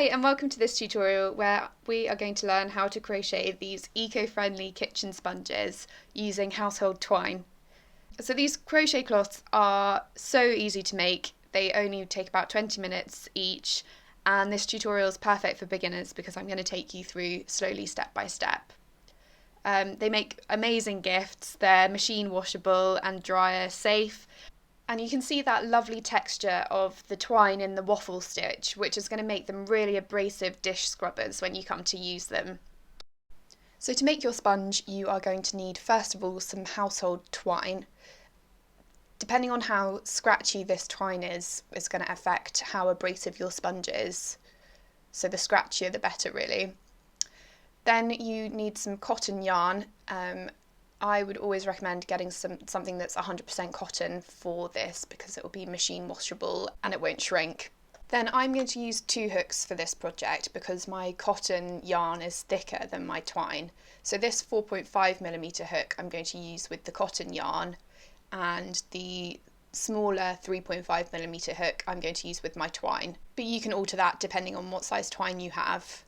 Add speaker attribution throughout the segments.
Speaker 1: Hi and welcome to this tutorial where we are going to learn how to crochet these eco-friendly kitchen sponges using household twine. So these crochet cloths are so easy to make, they only take about 20 minutes each, and this tutorial is perfect for beginners because I'm going to take you through slowly step by step. They make amazing gifts, they're machine washable and dryer safe. And you can see that lovely texture of the twine in the waffle stitch, which is going to make them really abrasive dish scrubbers when you come to use them. So to make your sponge, you are going to need first of all some household twine. Depending on how scratchy this twine is going to affect how abrasive your sponge is. So the scratchier the better really. Then you need some cotton yarn. I would always recommend getting something that's 100% cotton for this because it will be machine washable and it won't shrink. Then I'm going to use 2 hooks for this project because my cotton yarn is thicker than my twine. So this 4.5mm hook I'm going to use with the cotton yarn, and the smaller 3.5mm hook I'm going to use with my twine. But you can alter that depending on what size twine you have.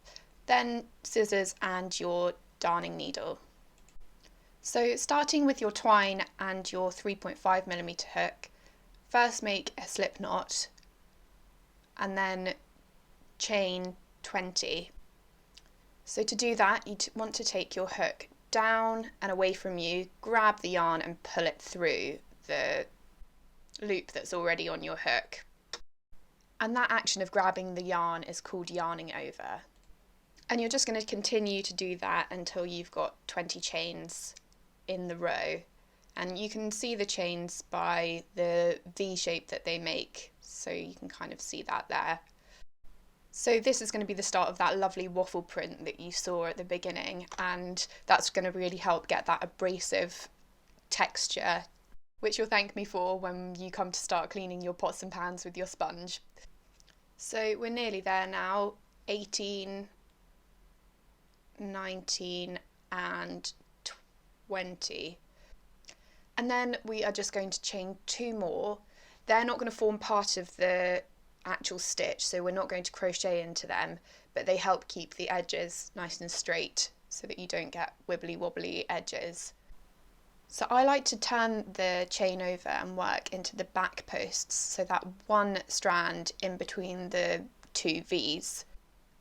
Speaker 1: Then scissors and your darning needle. So starting with your twine and your 3.5mm hook, first make a slip knot and then chain 20. So to do that, you want to take your hook down and away from you, grab the yarn and pull it through the loop that's already on your hook. And that action of grabbing the yarn is called yarning over. And you're just going to continue to do that until you've got 20 chains in the row, and you can see the chains by the V shape that they make, so you can kind of see that there. So this is going to be the start of that lovely waffle print that you saw at the beginning, and that's going to really help get that abrasive texture, which you'll thank me for when you come to start cleaning your pots and pans with your sponge. So we're nearly there now, 18, 19 and 20. And then we are just going to chain 2 more. They're not going to form part of the actual stitch, so we're not going to crochet into them, but they help keep the edges nice and straight so that you don't get wibbly wobbly edges. So I like to turn the chain over and work into the back posts, so that one strand in between the 2 V's.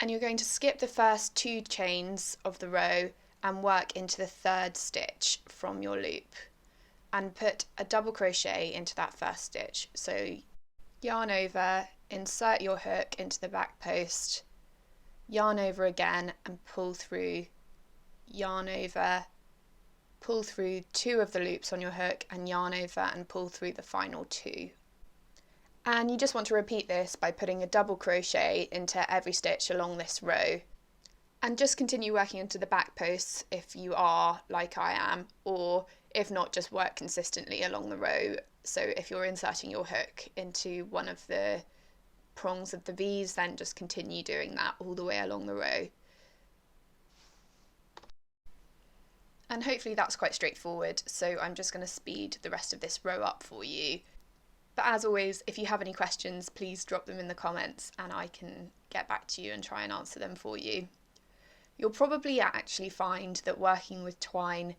Speaker 1: And you're going to skip the first 2 chains of the row and work into the 3rd stitch from your loop and put a double crochet into that first stitch. So yarn over, insert your hook into the back post, yarn over again and pull through, yarn over, pull through 2 of the loops on your hook and yarn over and pull through the final 2. And you just want to repeat this by putting a double crochet into every stitch along this row. And just continue working into the back posts if you are like I am, or if not, just work consistently along the row. So if you're inserting your hook into one of the prongs of the V's, then just continue doing that all the way along the row. And hopefully that's quite straightforward, so I'm just going to speed the rest of this row up for you. But as always, if you have any questions, please drop them in the comments and I can get back to you and try and answer them for you. You'll probably actually find that working with twine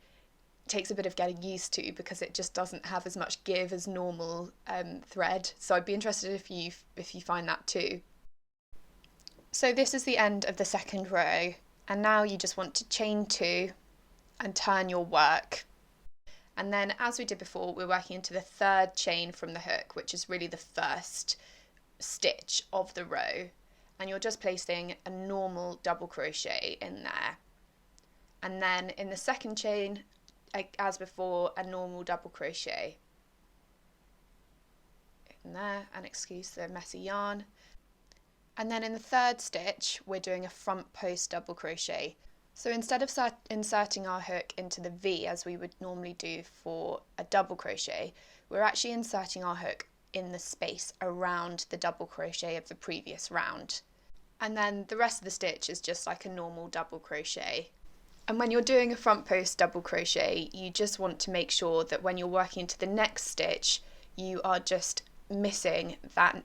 Speaker 1: takes a bit of getting used to because it just doesn't have as much give as normal thread. So I'd be interested if you find that too. So this is the end of the 2nd row, and now you just want to chain 2 and turn your work. And then as we did before, we're working into the 3rd chain from the hook, which is really the first stitch of the row. And you're just placing a normal double crochet in there. And then in the 2nd chain, as before, a normal double crochet in there, and excuse the messy yarn. And then in the 3rd stitch, we're doing a front post double crochet. So instead of inserting our hook into the V as we would normally do for a double crochet, we're actually inserting our hook in the space around the double crochet of the previous round. And then the rest of the stitch is just like a normal double crochet. And when you're doing a front post double crochet, you just want to make sure that when you're working into the next stitch, you are just missing that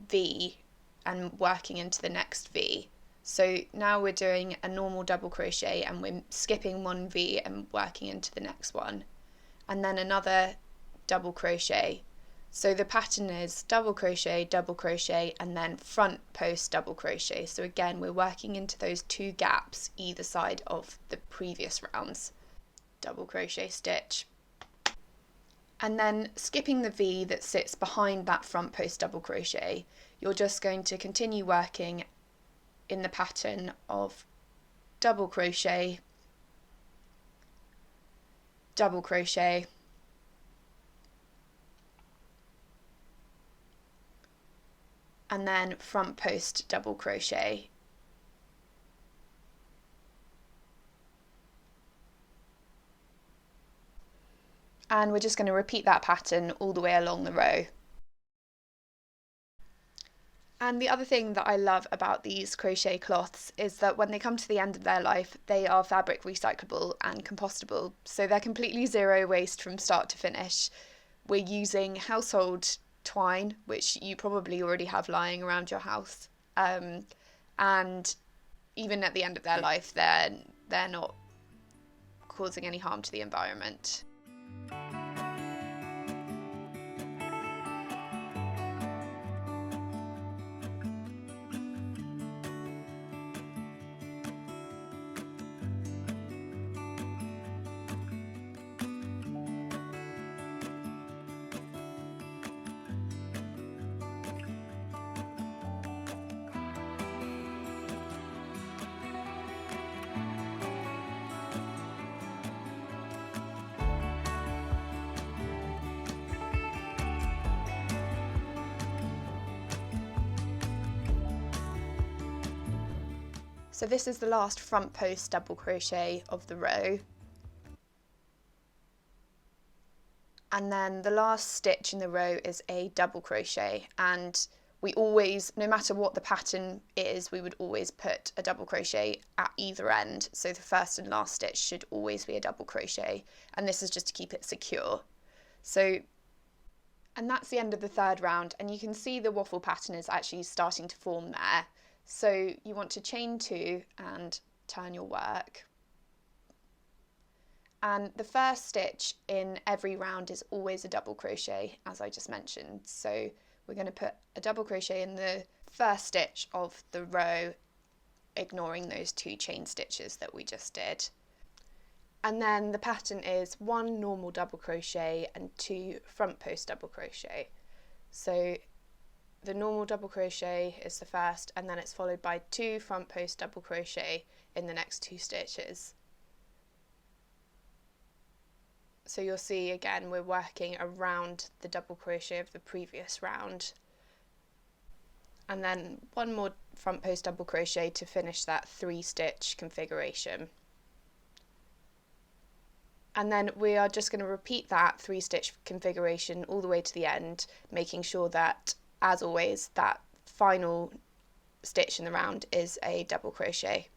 Speaker 1: V and working into the next V. So now we're doing a normal double crochet and we're skipping one V and working into the next one, and then another double crochet. So the pattern is double crochet, and then front post double crochet. So again, we're working into those 2 gaps either side of the previous rounds. Double crochet stitch, and then skipping the V that sits behind that front post double crochet, you're just going to continue working in the pattern of double crochet, double crochet, and then front post double crochet. And we're just going to repeat that pattern all the way along the row. And the other thing that I love about these crochet cloths is that when they come to the end of their life, they are fabric recyclable and compostable. So they're completely zero waste from start to finish. We're using household twine, which you probably already have lying around your house. And even at the end of their life, they're not causing any harm to the environment. So this is the last front post double crochet of the row. And then the last stitch in the row is a double crochet, and we always, no matter what the pattern is, we would always put a double crochet at either end. So the first and last stitch should always be a double crochet, and this is just to keep it secure. So, and that's the end of the 3rd round, and you can see the waffle pattern is actually starting to form there. So you want to chain 2 and turn your work. And the first stitch in every round is always a double crochet, as I just mentioned. So we're going to put a double crochet in the first stitch of the row, ignoring those 2 chain stitches that we just did. And then the pattern is 1 normal double crochet and 2 front post double crochet. So the normal double crochet is the first, and then it's followed by 2 front post double crochet in the next 2 stitches. So you'll see again we're working around the double crochet of the previous round, and then 1 more front post double crochet to finish that 3-stitch configuration. And then we are just going to repeat that 3-stitch configuration all the way to the end, making sure that, as always, that final stitch in the round is a double crochet.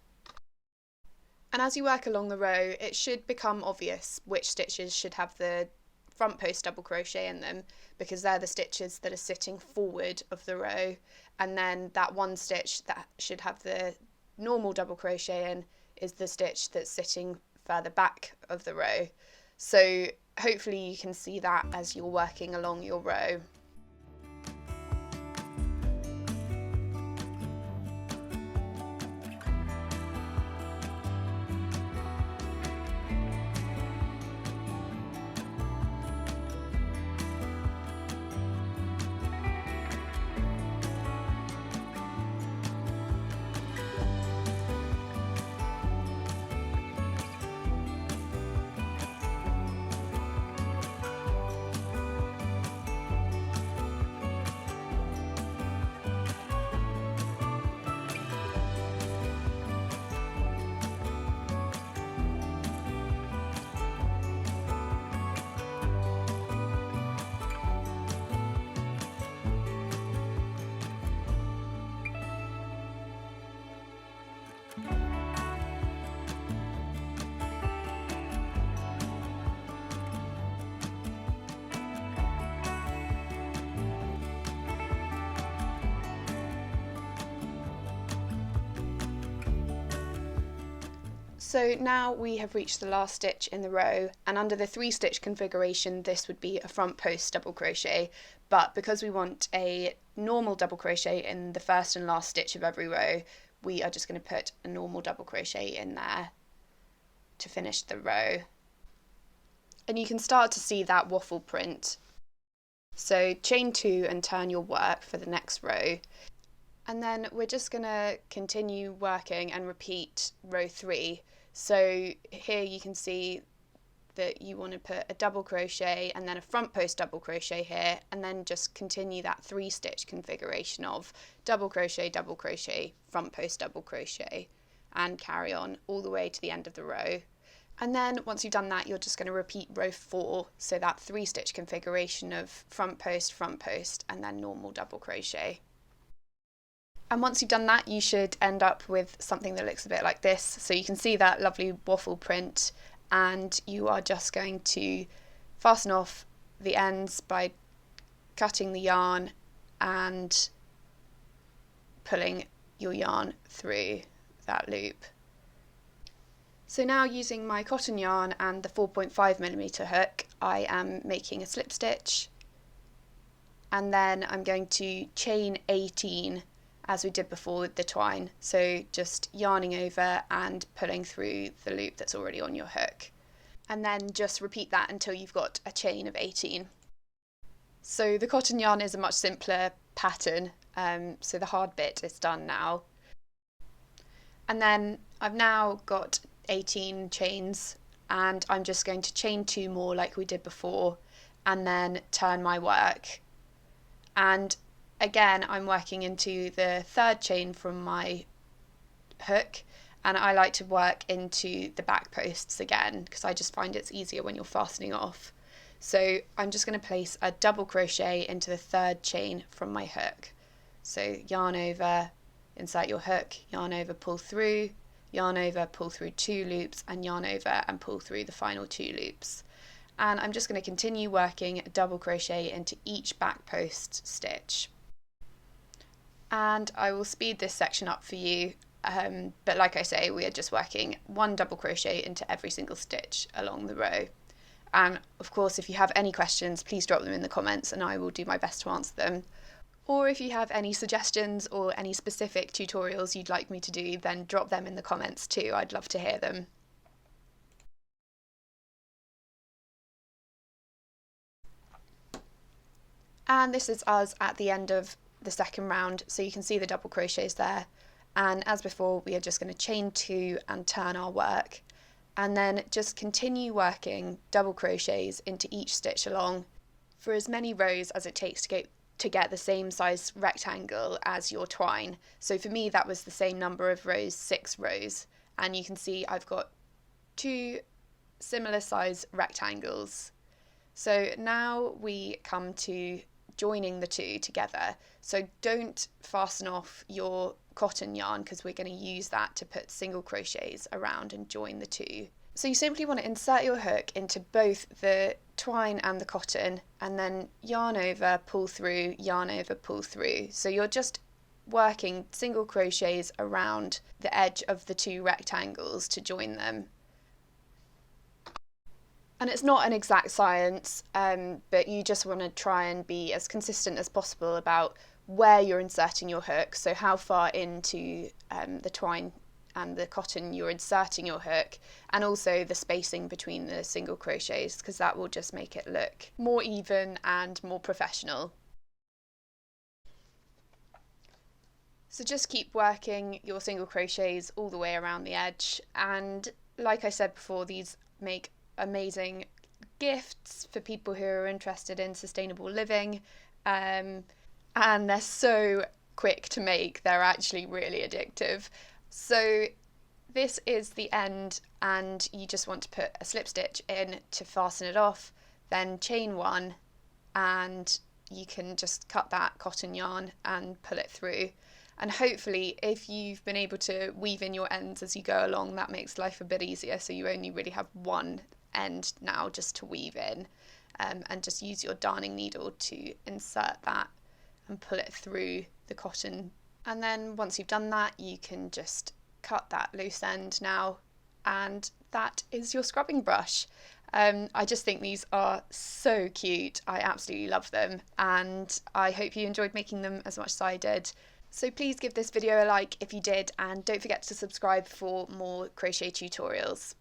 Speaker 1: And as you work along the row, it should become obvious which stitches should have the front post double crochet in them, because they're the stitches that are sitting forward of the row, and then that 1 stitch that should have the normal double crochet in is the stitch that's sitting further back of the row. So hopefully you can see that as you're working along your row. So now we have reached the last stitch in the row, and under the 3-stitch configuration this would be a front post double crochet, but because we want a normal double crochet in the first and last stitch of every row, we are just going to put a normal double crochet in there to finish the row. And you can start to see that waffle print. So chain 2 and turn your work for the next row. And then we're just going to continue working and repeat row 3. So here you can see that you want to put a double crochet and then a front post double crochet here, and then just continue that 3-stitch configuration of double crochet, front post double crochet, and carry on all the way to the end of the row. And then once you've done that, you're just going to repeat row 4, so that 3-stitch configuration of front post, and then normal double crochet. And once you've done that, you should end up with something that looks a bit like this. So you can see that lovely waffle print, and you are just going to fasten off the ends by cutting the yarn and pulling your yarn through that loop. So now, using my cotton yarn and the 4.5mm hook, I am making a slip stitch, and then I'm going to chain 18 as we did before with the twine, so just yarning over and pulling through the loop that's already on your hook, and then just repeat that until you've got a chain of 18. So the cotton yarn is a much simpler pattern, so the hard bit is done now. And then I've now got 18 chains, and I'm just going to chain 2 more like we did before, and then turn my work. And again, I'm working into the 3rd chain from my hook, and I like to work into the back posts again because I just find it's easier when you're fastening off. So I'm just going to place a double crochet into the 3rd chain from my hook. So yarn over, insert your hook, yarn over, pull through, yarn over, pull through 2 loops, and yarn over and pull through the final 2 loops. And I'm just going to continue working a double crochet into each back post stitch. And I will speed this section up for you, but like I say, we are just working 1 double crochet into every single stitch along the row. And of course, if you have any questions, please drop them in the comments and I will do my best to answer them. Or if you have any suggestions or any specific tutorials you'd like me to do, then drop them in the comments too. I'd love to hear them. And this is us at the end of the 2nd round, so you can see the double crochets there. And as before, we are just going to chain 2 and turn our work, and then just continue working double crochets into each stitch along for as many rows as it takes to get the same size rectangle as your twine. So for me, that was the same number of rows, 6 rows, and you can see I've got 2 similar size rectangles. So now we come to joining the 2 together. So don't fasten off your cotton yarn because we're going to use that to put single crochets around and join the 2. So you simply want to insert your hook into both the twine and the cotton, and then yarn over, pull through, yarn over, pull through. So you're just working single crochets around the edge of the 2 rectangles to join them. And it's not an exact science, but you just want to try and be as consistent as possible about where you're inserting your hook, so how far into the twine and the cotton you're inserting your hook, and also the spacing between the single crochets, because that will just make it look more even and more professional. So just keep working your single crochets all the way around the edge, and like I said before, these make amazing gifts for people who are interested in sustainable living, and they're so quick to make, they're actually really addictive. So this is the end, and you just want to put a slip stitch in to fasten it off, then chain 1, and you can just cut that cotton yarn and pull it through. And hopefully, if you've been able to weave in your ends as you go along, that makes life a bit easier, so you only really have one end now just to weave in, and just use your darning needle to insert that and pull it through the cotton. And then once you've done that, you can just cut that loose end now and that is your scrubbing brush. I just think these are so cute. I absolutely love them, and I hope you enjoyed making them as much as I did. So please give this video a like if you did, and don't forget to subscribe for more crochet tutorials.